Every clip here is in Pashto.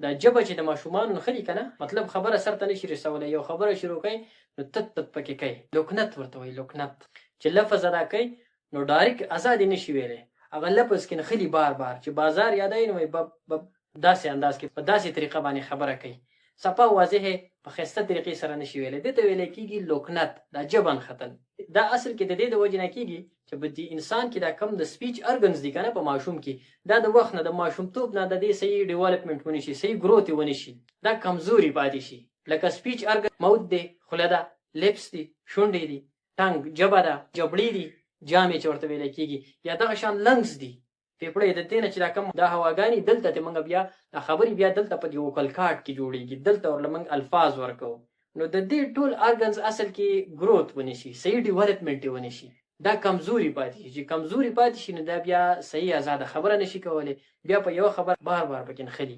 دا ژبه چې د ماشومانو نښلي که نه، مطلب خبره سر ته نشي رسولی، یو خبره شروع کوي نو تت تت پکې کوي، لکنت ورته وایي، لکنت چې لفظ ادا کوي نو ډایرکټ ازادي نشي ویلی، هغه لفظ کې نښلي بار بار، چې بازار یادوي نو وایي بب داسې انداز کې په داسې طریقه باندې خبره کوي، صفا واضح په ښایسته طریقې سره نشي ویلی، دې ته ویلی کېږي لکنت، دا ژبه نښتل. دا اصل کې د دې د وجې نه کېږي چې په دې انسان کې دا کم د سپیچ ارګنز دي که نه په ماشوم کې، دا د وخت نه د ماشومتوب نه د دې صحیح ډیولپمنټ ونه شي، صحیح ګروت یې ونه شي، دا کمزوري پاتې شي. لکه سپیچ ارګن موت دی، خوله ده، لیپس دي، شونډې دي، ټنګ، ژبه ده، جبړې دي، جامې چې ورته ویلی کېږي، یا دغه شان لنګز دي، فیفړې د دې نه چې دا کم دا هواګانې دلته ته موږ بیا دا خبرې بیا دلته په دې وکل کاټ کې جوړېږي، دلته ورله موږ الفاظ ورکوو، نو د دې ټول ارګنز اصل کې ګروت ونه شي، صحیح ډیولپمنټ یې ونه شي، دا کمزوري پاتې شي. چې کمزوري پاتې شي نو دا بیا صحیح آزاده خبره نشي کولی، بیا په یوه خبره بار بار پکې نښلي.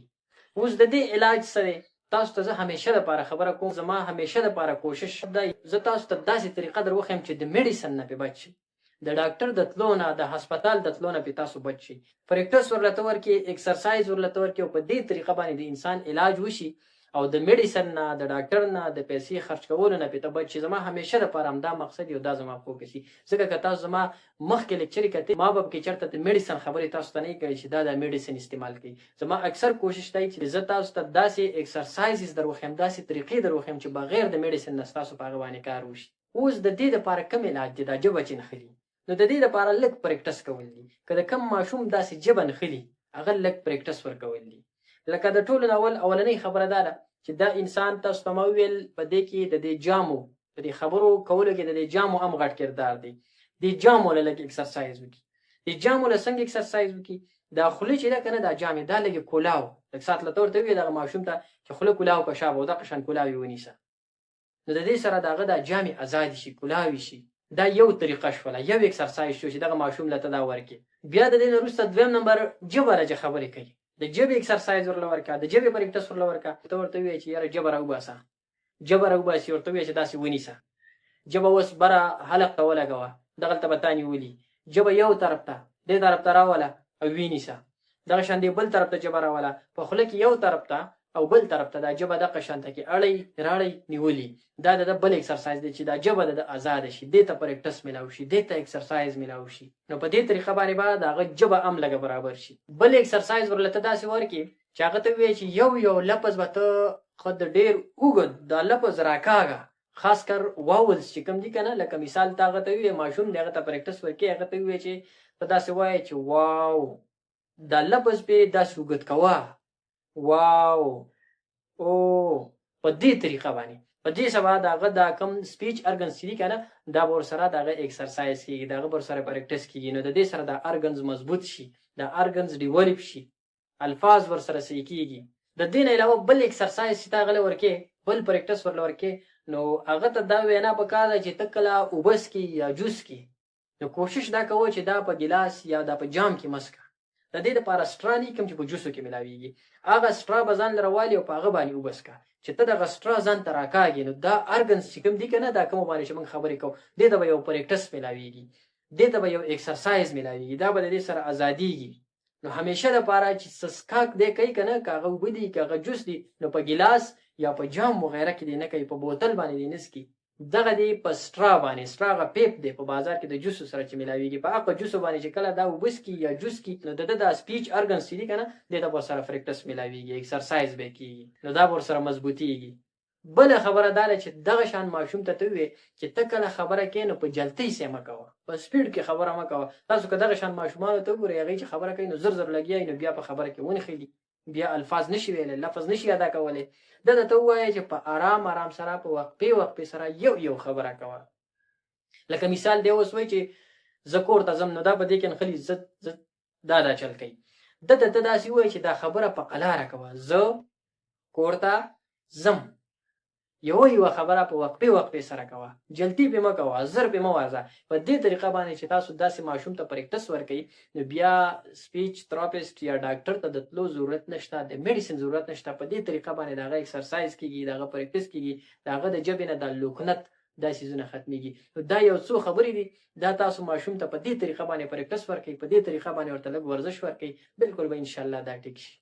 اوس د دې علاج څه دی؟ تاسو ته زه همیشه دپاره خبره کوم، زما همیشه دپاره کوشش دی زه تاسو ته داسې طریقه در وښیم چې د میډیسن نه پې بچ شي، د ډاکټر د تلو نه، د هسپتال د تلو نه پې تاسو بچ شي، پریکټس ورلته ورکړي، اکسرسایز ورلته ورکړي، او په دې طریقه باندې د انسان علاج وشي، او د میډیسن نه، د ډاکټر نه، د پیسې خرچ کولو نه پې ته بچ شي. زما همیشه دپاره همدا مقصد وي او دا زما فوکس وي، ځکه که تاسو زما مخکې لیکچرې کتې ما به پکې چېرته د میډیسن خبرې تاسو ته نه کوي چې دا د میډیسن استعمال کوي. زما اکثر کوشش دی چې زه تاسو ته داسې اکسرسایزز در وښیم، داسې طریقې در وښیم چې بغیر د میډیسن نه ستاسو په هغه باندې کار وشي. اوس د دې دپاره کوم علاج دی؟ دا ژبه چې نښلي، نو د دې دپاره لږ پریکټس کول دي. که د کم ماشوم داسې ژبه نښلي هغه لږ پریکټس ورکول دي. لکه د ټولو نه اولنۍ خبره دا ده چې دا انسان تاسو ته ما وویل په دې کې د دې جامو په دې خبرو کولو کې د دې جامو هم غټ کردار دی. دې جامو له لږ اکسرسایز وکړي. دې جامو له څنګه اکسرسایز وکړي؟ دا خوله چې ده که نه دا جامې دا لږې کولاو لږ ساعت له ته ورته وویې دغه ماشوم ته چې خوله کولاو که شابه او دغه شان کولاو یې ونیسه، نو د دې سره د هغه دا جامې ازادې شي، کولاوې شي. دا یو طریقه شوله، یو اکسرسایز شو چې دغه ماشوم له ته دا ورکړي. بیا د دې نه وروسته دویم نمبر ژبه ده چې خبرې کوي، د ژبې اکسرسایز ورله ورکړه، د ژبې پریکټس ورله ورکړه. ته ورته ووایې چې یاره ژبه راوباسه، ژبه راوباسي، ورته ووایې چې داسې ونیسه، ژبه اوس بره حلق ته ولګوه، دغلته به تا نیولي، ژبه یو طرف ته دې طرف ته راوله او وینیسه، دغه شان دې بل طرف ته ژبه راوله، په خوله کې یو طرف ته او بل طرف ته دا ژبه دغه شانته کې اړی راړی نیولي. دا د بل اکسرسایز دی چې دا ژبه د آزاده شي، دې ته پریکټس میلاو شي، دې ته اکسرسایز میلاو شي، نو په دې طریقه باندې به د هغه ژبه هم لږه برابر شي. بل اکسرسایز ورلته داسې ورکړي چې هغه ته ووایي چې یو لفظ به ته خو د ډېر اوږد دا لفظ راکاږه، خاص کر واولز چې کوم دي که نه، لکه مثال ته هغه ته ووایې ماشوم دی هغه ته پریکټس ورکړي، هغه ته ووایې چې ته داسې وایې چې واو، دا لفظ پې داسې اوږد کوه، واو، او په دې طریقه باندې په دې سبا د هغه دا کم سپیچ ارګنز چې دي که نه دا به ورسره د هغه اکسرسایز کېږي، د هغه به ورسره پریکټس کېږي، نو د دې سره دا ارګنز مضبوط شي، دا ارګنز ډیولپ شي، الفاظ ورسره صحیح کېږي. د دې نه علاوه بل اکسرسایز چې ته هغه له ورکې، بل پریکټس ورله ورکې، نو هغه ته دا وینا پکار ده چې ته کله اوبه څکې یا جوس کې، نو کوشش دا کوه چې دا په ګیلاس یا دا په جام کې مه څکه. د دې دپاره سټرا نه کوم چې په جوسو کې میلاویږي، هغه سټرا به ځان لره والي او په هغه باندې اوبه څکه، چې ته دغه سټرا ځان ته راکاږي، نو دا ارګنز چې کوم دي که نه دا کومو باندې چې موږ خبرې کوو دې ته به یو پریکټس میلاویږي، دې ته به یو اکسرسایز میلاویږي، دا به د دې سره ازادیږي. نو همیشه دپاره چې څښاک دی کوي که نه، که هغه اوبه دي که هغه جوس دي، نو په ګیلاس یا په جام وغیره کې دې نه کوي، په بوتل باندې دې نه څکي، دغه دی په سټرا باندې. سټرا هغه پیپ دی په بازار کې د جوسو سره چې میلاویږي، په هغه جوسو باندې چې کله دا اوبه څکي یا جوس کي، نو د ده دا سپیچ ارګنز چې دي که نه دې ته به ورسره پریکټس میلاویږي، اکسرسایز به یې کېږي، نو دا به ورسره مضبوطېږي. بله خبره دا ده چې دغه شان ماشوم ته ووایې چې ته کله خبره کوې نو په جلتۍ سې مه کوه، په سپیډ کې خبره مه کوه. تاسو که دغه شان ماشومانو ته وګورئ هغوی چې خبره کوي نو زر زر لګیا نو بیا په خبره کې ونښلي، بیا الفاظ نشي ویلی، لفظ نشي ادا کولی. ده ته ووایه چې په آرام سره په وقفې سره یو خبره کوه. لکه مثال دی اوس وایي چې زه کور ته ځم، نو دا په دې کې نښلي زه دا چل کوي. ده ته داسې ووایي چې دا خبره په قلاره کوه، زه کور ته ځم، یو خبره په وقفې سره کوه، جلدی پې مه کوه، زر پې مه وازه. په دې طریقه باندې چې تاسو داسې ماشوم ته پریکټس ورکوئ، نو بیا سپیچ تراپسټ یا ډاکټر ته د تلو ضرورت نشته، د میډیسن ضرورت نشته. په دې طریقه باندې د هغه اکسرسایز کېږي، د هغه پریکټس کېږي، د هغه د ژبې نه دا لکنت دا څیزونه ختمیږي. نو دا یو څو خبرې دي، دا تاسو ماشوم ته په دې طریقه باندې پریکټس ورکوئ، په دې طریقه باندې ورته لږ ورزش ورکوئ، بلکل به انشاءالله دا ټیک شي.